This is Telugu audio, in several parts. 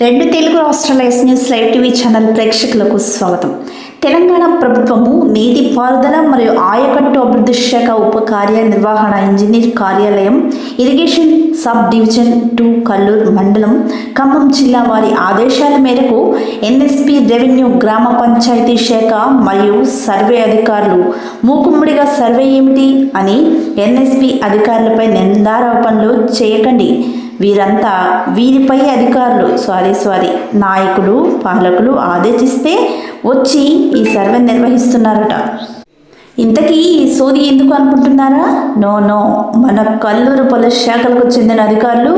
రెండు తెలుగు రాష్ట్రాల yes news live TV channel ప్రేక్షకులకు స్వాగతం. తెలంగాణ ప్రభుత్వము నీటిపారుదల మరియు ఆయకట్టు అభివృద్ధి శాఖ ఉప కార్యనిర్వహణ ఇంజనీర్ కార్యాలయం ఇరిగేషన్ సబ్ డివిజన్ 2 కల్లూరు మండలం ఖమ్మం జిల్లా వారి ఆదేశాల మేరకు ఎన్ఎస్పి రెవెన్యూ గ్రామ పంచాయతీ శాఖ మరియు సర్వే అధికారులు మూకుమ్మడిగా సర్వే ఏమిటి అని ఎన్ఎస్పి అధికారులపై నిందారోపణలు చేయకండి. వీరంతా వీరిపై అధికారులు నాయకులు పాలకులు ఆదేశిస్తే వచ్చి ఈ సర్వే నిర్వహిస్తున్నారట. ఇంతకీ ఈ సోది ఎందుకు అనుకుంటున్నారా? నో, మన కల్లూరు పలు శాఖలకు చెందిన అధికారులు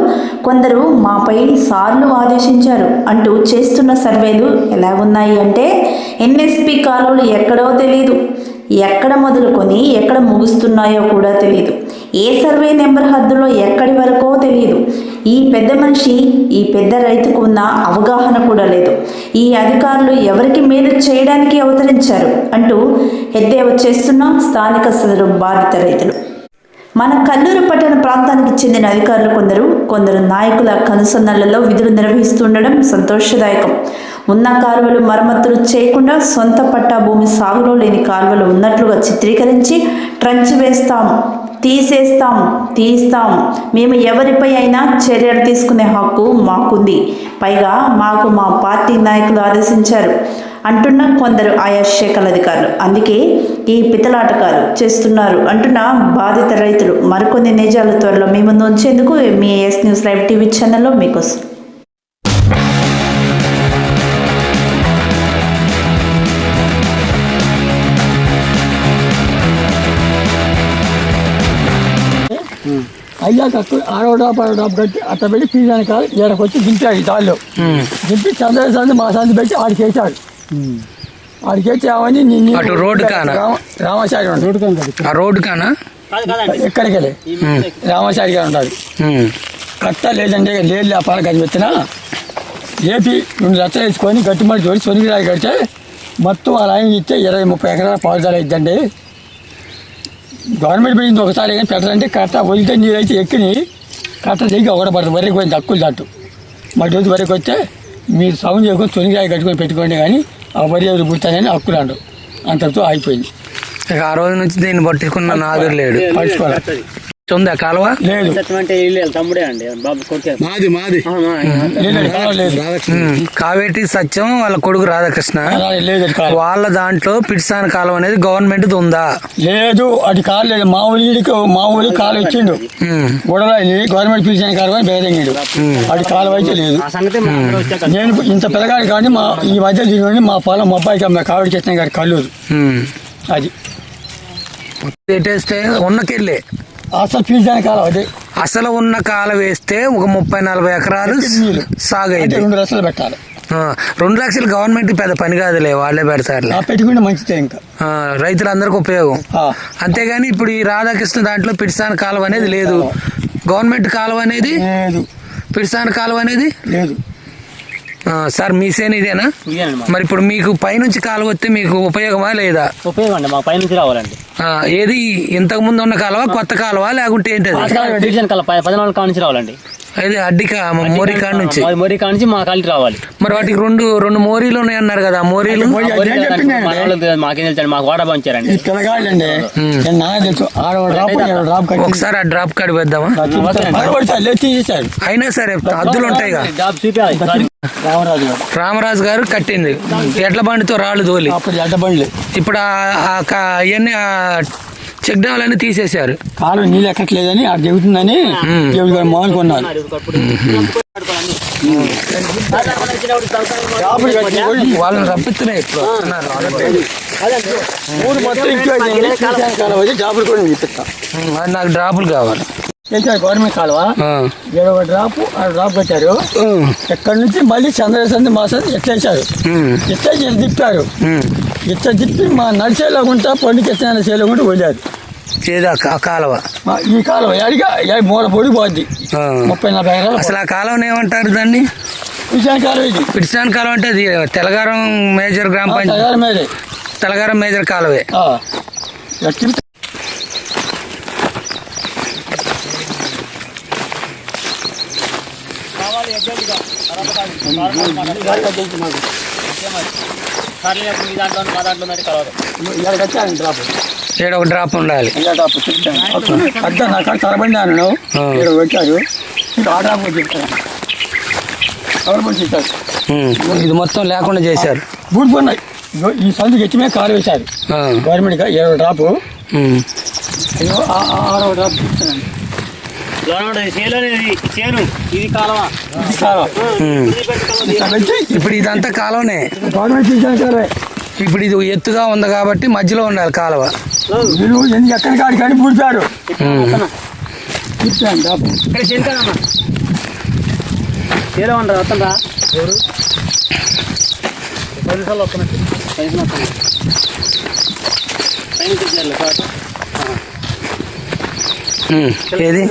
కొందరు మాపై సార్లు ఆదేశించారు అంటూ చేస్తున్న సర్వేలు ఎలా ఉన్నాయి అంటే, ఎన్ఎస్పి కాలువలు ఎక్కడో తెలియదు, ఎక్కడ మొదలుకొని ఎక్కడ ముగుస్తున్నాయో కూడా తెలియదు, ఏ సర్వే నెంబర్ హద్దులో ఎక్కడి వరకో తెలియదు. ఈ పెద్ద మనిషి ఈ పెద్ద రైతుకు ఉన్న అవగాహన కూడా లేదు. ఈ అధికారులు ఎవరికి మేలు చేయడానికి అవతరించారు అంటూ ఎద్దేవా చేస్తున్న స్థానిక సదరు బాధిత రైతులు. మన కల్లూరు పట్టణ ప్రాంతానికి చెందిన అధికారులు కొందరు నాయకుల కనుసన్నలలో విధులు నిర్వహిస్తుండడం సంతోషదాయకం. ఉన్న కాలువలు మరమ్మతులు చేయకుండా సొంత పట్టా భూమి సాగులో లేని కాలువలు ఉన్నట్లుగా చిత్రీకరించి ట్రంచ్ వేస్తాం, తీస్తాం, మేము ఎవరిపై అయినా చర్యలు తీసుకునే హక్కు మాకుంది, పైగా మాకు మా పార్టీ నాయకులు ఆదేశించారు అంటున్న కొందరు ఆయా శాఖల అధికారులు. అందుకే ఈ పితలాటకాలు చేస్తున్నారు అంటున్న బాధిత రైతులు. మరికొన్ని నిజాల త్వరలో మీ ముందు ఉంచేందుకు me yes news live TV ఛానల్లో మీకోసం. అయ్యాక ఆరో డ్రాప్ కట్టి అట్ట పెట్టి పీజాని కాదు ఏడకు వచ్చి దింపాడు ఈ దారిలో దింపి చంద్రశంది మా సంది పెట్టి ఆడికి వేసాడు. ఆడికి వేసి అవన్నీ రామాచారి ఎక్కడికి వెళ్ళి రామాచారి గారు ఉంటాడు. కట్ట లేదంటే లేదు లేపాలి గది పెట్టినా ఏపీ 2 లక్షలు వేసుకొని గట్టిమడి జోడి సొనిగిరాయి కడితే మొత్తం అలా ఆయన ఇస్తే 20-30 ఎకరాల పావుదాలు ఇద్దండి. గవర్నమెంట్ బిల్డింగ్ ఒకసారి కానీ పెట్టాలంటే కట్ట వదిలితే నీరైతే ఎక్కిని కట్ట దిగి ఒకటపడుతుంది. వరకు పోయింది హక్కులు దాటు మరి రోజు వరకు వస్తే మీరు సౌండ్ చేసుకొని తొనిగాయ కట్టుకొని పెట్టుకోండి కానీ ఆ వరి ఎవరు పుట్టానని హక్కులు అండు. అంతటితో అయిపోయింది. ఆ రోజు నుంచి దీన్ని పట్టుకున్న నాదురు లేడు. పట్టుకోవాలి ఉందా కాలువ? లేదు. కావేటి సత్యం వాళ్ళ కొడుకు రాధాకృష్ణ వాళ్ళ దాంట్లో పిడిసాన కాలువ అనేది గవర్నమెంట్ ఉందా? లేదు, అది కాలేదు. మా ఊరికి కాలు ఇచ్చిండు గొడవలి గవర్నమెంట్ పిలిచిన కాలువ బేదంగాడు. అది కాలువ అయితే లేదు. నేను ఇంత పిల్లగాడు కానీ ఈ మధ్య దీని మా పొలం మా అబ్బాయికి అమ్మ కావేటి చేసిన గారి కల్లూరు అది పెట్టేస్తే ఉన్నకెళ్ళే అసలు పిలిచిన కాలం అదే. అసలు ఉన్న కాలం వేస్తే ఒక 30-40 ఎకరాలు సాగు అయితే 2 లక్షలు పెట్టాలి. 2 లక్షలు గవర్నమెంట్ పెద్ద పని కాదులే, వాళ్ళే పెడతారు. పెట్టుకుంటే మంచిదే. ఇంకా రైతులందరికీ ఉపయోగం. అంతేగాని ఇప్పుడు ఈ రాధాకృష్ణ దాంట్లో పిడిసాన కాలువ అనేది లేదు, గవర్నమెంట్ కాలువ అనేది లేదు, పిడిసాన కాలువ అనేది లేదు. సార్ మీ సేన ఇదేనా? మరి ఇప్పుడు మీకు పైనుంచి కాలువ వస్తే మీకు ఉపయోగమా లేదా? ఉపయోగం అండి, మాకు పైనుంచి రావాలండి. ఏది ఇంతకు ముందు ఉన్న కాలువ కొత్త కాలువ లేకుంటే ఏంటది? డివిజన్ కాలువ 14 కాడ నుంచి రావాలండి. అది అడ్డికా మోరీ కాడ నుంచి మా కాలికి రావాలి. మరి వాటికి రెండు మోరీలు ఉన్నాయి అన్నారు కదా, మోరీలు మాకేం తెలుసండి, మాకు వాటర్ పంచారండి. ఒకసారి ఆ డ్రాప్ కాడి పెద్దామా? అయినా సరే హద్దులు ఉంటాయి కదా. రామరాజు గారు కట్టింది ఎడ్ల బండితో రాళ్ళు తోలి. ఇప్పుడు అవన్నీ చెక్ డ్యామ్లన్నీ తీసేశారు. కాలు నీళ్ళు ఎక్కట్లేదని అది దిగుతుందని మామూలు కొన్నారు. వాళ్ళని రప్పిస్తున్నాయి. నాకు డ్రాపులు కావాలి. గవర్నమెంట్ కాలువ 20 డ్రాప్ కట్టారు. ఎక్కడి నుంచి మళ్ళీ చంద్రశంది మా సంది ఎట్లేసారు, ఎట్లేసి తిప్పారు. ఇట్లా తిప్పి మా నడిచేలాగుంటా పండుగ ఎత్తిన చేయలేకుండా వదిలేరు. కాలువ ఈ కాలువ అడిగా మూల పొడి పోద్ది 30-40 ఎకరాలు. అసలు ఆ కాలువని ఏమంటారు దాన్ని? పిడిసాన కాలువ. ఇది పిడిసాన కాలువ అంటే అది తెలంగాణ మేజర్ గ్రామ పంచాయతీ తెలంగాణ మేజర్ కాలువే. రావాలి అర్జెంటుగా. సర్లే అప్పుడు మీ దాంట్లో మా దాంట్లో ఉన్నది కలవదు. ఏడ ఒక డ్రాప్ ఉండాలి. పెద్ద నాకు తరబడినాను ఇక్కడ వచ్చారు ఆ డ్రాప్ చెప్తాను ఎవరు చెప్తారు. ఇది మొత్తం లేకుండా చేశారు. బూడిపోయినాయి. ఈ సందుకి ఎత్తి మీద కాలు వేశారు గవర్నమెంట్ 20 డ్రాపు 6వ డ్రాప్ చెప్తానండి. చేను ఇది కాలవ. ఇప్పుడు ఇదంతా కాలువనే. గవర్నమెంట్ తీసాను కాలే. ఇప్పుడు ఇది ఎత్తుగా ఉంది కాబట్టి మధ్యలో ఉండాలి కాలువ. వీళ్ళు ఎక్కడి కాడికి కానీ పూడ్చారు చెప్తాను డ్రాపు. ఇక్కడ చేనుకాదమ్మా చేలో ఉండరు వస్తుందా ఎవరు 10 నిమిషాలు వస్తున్నట్టు 10 నిమిషాలు ఏది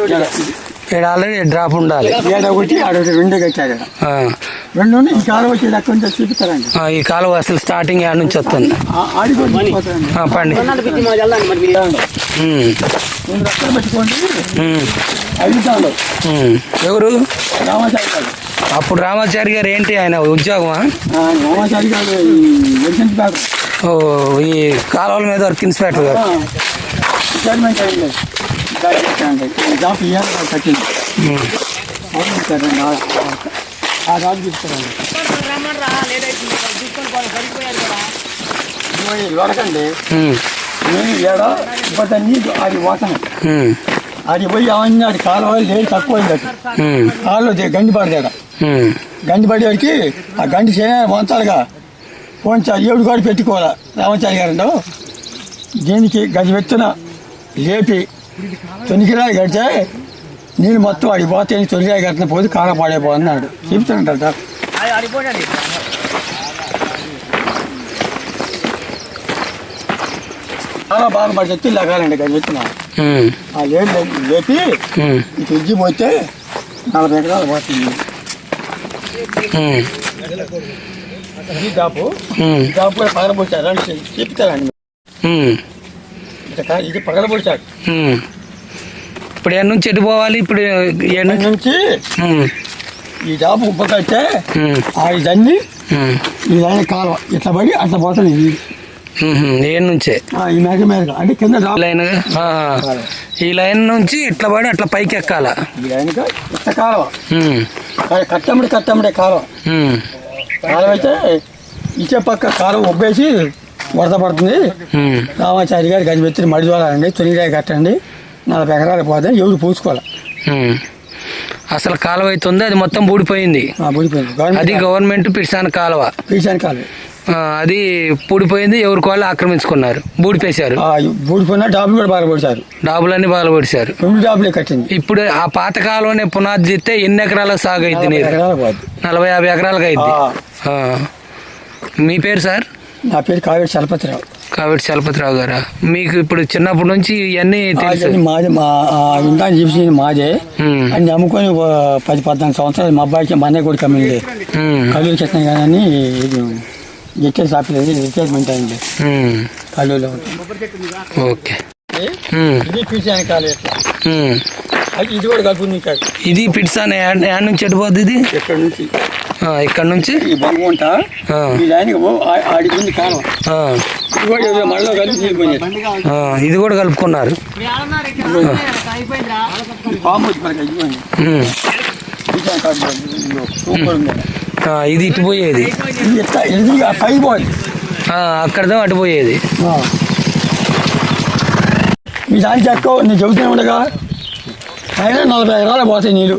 ఇక్కడ ఆల్రెడీ డ్రాప్ ఉండాలి. ఒకటి అదొకటి 2 కట్టారు. 2 ఈ కాలువ వచ్చేది అక్కడ నుంచి చూపిస్తారండి. ఈ కాలువ అసలు స్టార్టింగ్ ఆడ నుంచి వస్తుంది. పండి 2 లక్షలు పెట్టుకోండి. 5 సార్లు ఎవరు రామాచారి గారు. అప్పుడు రామాచారి గారు ఏంటి ఆయన ఉద్యోగమా? రామాచారి గారు ఎలిసెంట్ బ్యాగ్ ఈ కాలువల మీద వర్క్ ఇన్స్పెక్టర్ గారు. రిటైర్మెంట్ అయింది. జాబ్ ఇయర్ కట్టింది. ఆ జాబ్ చెప్తారండి. దొరకండి నేను ఏడా ఇబ్బంది అది పోతాను. అది పోయి అవన్నీ అది కాలువ లేదు తక్కువైంది. అది కాళ్ళు గండి పడతాడ. గండి పడేవాడికి ఆ గండి చేయాలి వంచాలిగా పోంచాలి. 7 కాడు పెట్టుకోవాలా రామాచారి గారు. దీనికి గది ఎత్తున లేపి తొనికిరాయి కడితే నీళ్ళు మొత్తం అడిగి పోతే తొలిరాయి కట్టిన పోతే కాల పాడైపోతున్నాడు చెప్తానంటారు సార్. చాలా బాగా పడి చెప్తే లెగాలండి గది ఎత్తున ఆ లేపి ఫ్రిడ్జి పోతే 40 ఎకరాలు పోతుంది. ఈ డాపు కూడా పగలబోచారు అని చెప్తారండి. ఇది పగలబోచాడు. ఇప్పుడు ఎన్ని నుంచి ఎటు పోవాలి? ఇప్పుడు నుంచి ఈ డాపు ఉప్ప కట్టే ఇదన్నీ ఈ లైన్ కాలువ ఇట్లా పడి అట్లా పోతుంది. ఏం నుంచే ఈ మేక మేక అంటే కింద లైన్ ఈ లైన్ నుంచి ఇట్లా పడి అట్లా పైకి ఎక్కాల. ఈ లైన్ ఇట్లా కాలువ కట్టమ్మడే కాలువ. కాలువ అయితే ఇచ్చే పక్క కాలువ ఉబ్బేసి వరద పడుతుంది. రామాచారి గారి గది పెట్టి మడి ద్వారండి తొలిరాయి కట్టండి 40 ఎకరాలు పోతే ఎవరు పూసుకోవాలి. అసలు కాలువ అవుతుంది అది మొత్తం బూడిపోయింది. అది గవర్నమెంట్ పిడిసాన కాలువ. అది పూడిపోయింది. ఎవరికి వాళ్ళు ఆక్రమించుకున్నారు, బూడిపేశారు. బూడిపోయినా డాబులు కూడా బాగా డాబులన్నీ బాగా పొడిచారు. 2 డాబులే కట్టింది. ఇప్పుడు ఆ పాత కాలువనే పునాది చేస్తే ఎన్ని ఎకరాలకు సాగు అయింది? 40-50 ఎకరాలకు అయింది. మీ పేరు సార్? నా పేరు కావేటి చలపతిరావు గారా? మీకు ఇప్పుడు చిన్నప్పటి నుంచి ఇవన్నీ తెలుసు? మాదే ఇంకా చూసి మాదే అన్ని అమ్ముకొని 10-14 సంవత్సరాలు. మా అబ్బాయికి మా అన్నయ్య కూడా కమ్మింది కల్లూరు చెట్న కానీ ఎక్కేది సాపలేదు. రిటైర్మెంట్ అయింది కల్లూరులో. ఓకే. ఇది పీసాను కాలు ఇది కూడా కలుపు. ఇది పిడిసాను యాడ్ నుంచి ఎటుపోద్ది? ఇది ఇక్కడ నుంచి ఈ బంగుంట ఈ లైన్కి ఆడిపోయింది కాలువ. మళ్ళీ కలిపి తీరిపోయింది. ఇది కూడా కలుపుకున్నారు. ఇది ఇటు పోయేది, అక్కడదో అటు పోయేది. మీ దానికి ఎక్కువ నేను చెబుతూనే ఉండగా అయినా 40 ఎకరాలు పోతాయి నీళ్ళు.